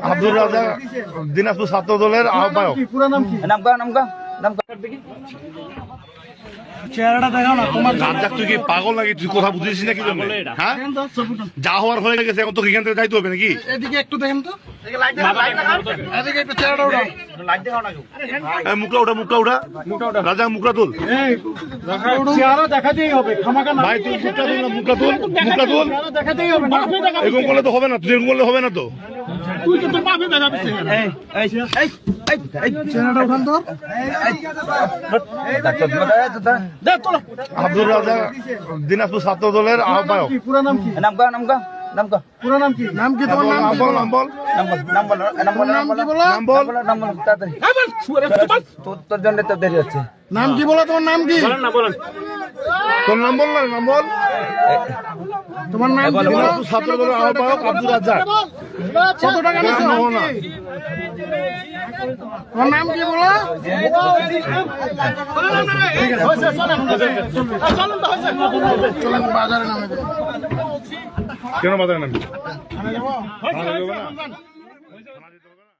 আব্দুর রাজ্জাক দিনাজপুর ছাত্র দলের আহ্বায়ক। চেহারাটা দেখাও না তোমার। রাজ্জাক তুই কি পাগল নাকি? তুই কথা বুঝেছিস না কি জন্য? হ্যাঁ, যা হওয়ার হয়ে গেছে, এখন তো এখান থেকে যাইতে হবে নাকি? এদিকে একটু দেখেন তো, এদিকে একটু চেহারাটা উঠাও। মুখটা উঠা, মুখটা উঠা, রাজ্জাক মুখটা তুল। চেহারা দেখাতেই হবে, খামাখা না। ভাই তুই মুখটা তুল না, মুখটা তুল, মুখটা তুল। চেহারা দেখাতেই হবে না। এরকম করলে তো হবে না, তুই এরকম করলে হবে না তো। তুই তো তোর বাপে দেখাবি চেহারা। চেহারাটা উঠান তো। আব্দুর রাজ্জাক দিনাজপুর ছাত্র দলের আহ্বায়ক। পুরো নাম কি? পুরো নাম কি? নাম কি তোমার? নাম কি? বল, নাম বল, নাম কি বলো? নাম বল। তোর জন্য তো দেরি হচ্ছে। নাম কি বলো? তোমার নাম কি? তোর নাম বল না, নাম বল। তোমার নাম কি বলো? দিনাজপুর ছাত্র দলের আহ্বায়ক আব্দুর রাজ্জাক। কত টাকা নিছো? নাম হো না। তোমার নাম কি বলো? ঠিক আছে, চলেন বাজারে নামে। কেন বাজারে নামবি?